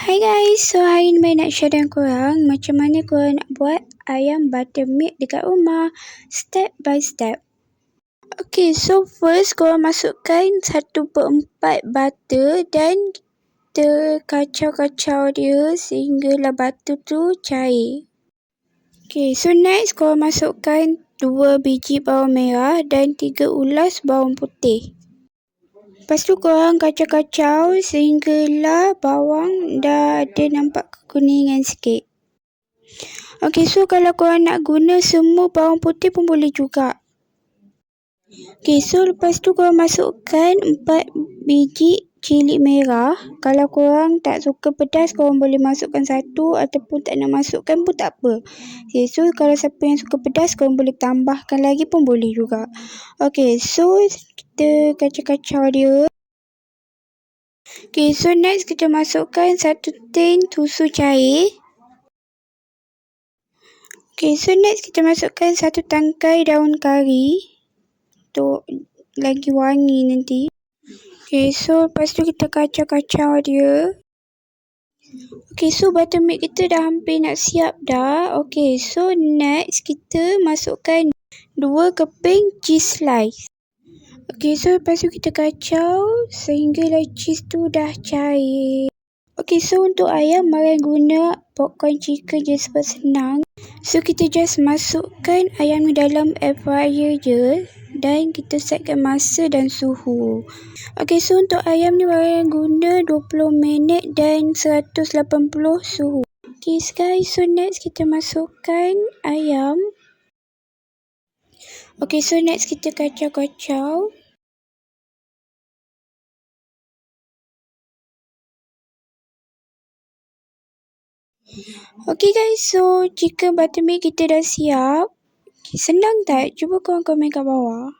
Hi guys, so hari ni Mai nak share dengan korang macam mana korang nak buat ayam buttermilk dekat rumah step by step. Okay, so first korang masukkan 1/4 butter dan kita kacau-kacau dia sehinggalah butter tu cair. Okay, so next korang masukkan 2 biji bawang merah dan 3 ulas bawang putih. Lepas tu korang kacau-kacau sehinggalah bawang dah ada nampak kekuningan sikit. Okay, so kalau korang nak guna semua bawang putih pun boleh juga. Okay, so lepas tu korang masukkan 4 biji cili merah. Kalau korang tak suka pedas, korang boleh masukkan 1 ataupun tak nak masukkan pun tak apa. Okay, so kalau siapa yang suka pedas, korang boleh tambahkan lagi pun boleh juga. Okay, so kita kacau-kacau dia. Okay, so next kita masukkan 1 tin susu cair. Okay, so next kita masukkan 1 tangkai daun kari untuk lagi wangi nanti. Okay, so lepas tu kita kacau-kacau dia. Okay, so buttermilk kita dah hampir nak siap dah. Okay, so next kita masukkan 2 keping cheese slice. Okay, so lepas tu kita kacau sehinggalah cheese tu dah cair. Okay, so untuk ayam Mariam guna popcorn chicken je sebab senang. So kita just masukkan ayam ni dalam air fryer je dan kita setkan masa dan suhu. Okay, so untuk ayam ni Mariam guna 20 minit dan 180 suhu. Okay guys, so next kita masukkan ayam. Okay, so next kita kacau-kacau. Okay guys, so chicken buttermilk kita dah siap. Senang tak? Cuba korang komen kat bawah.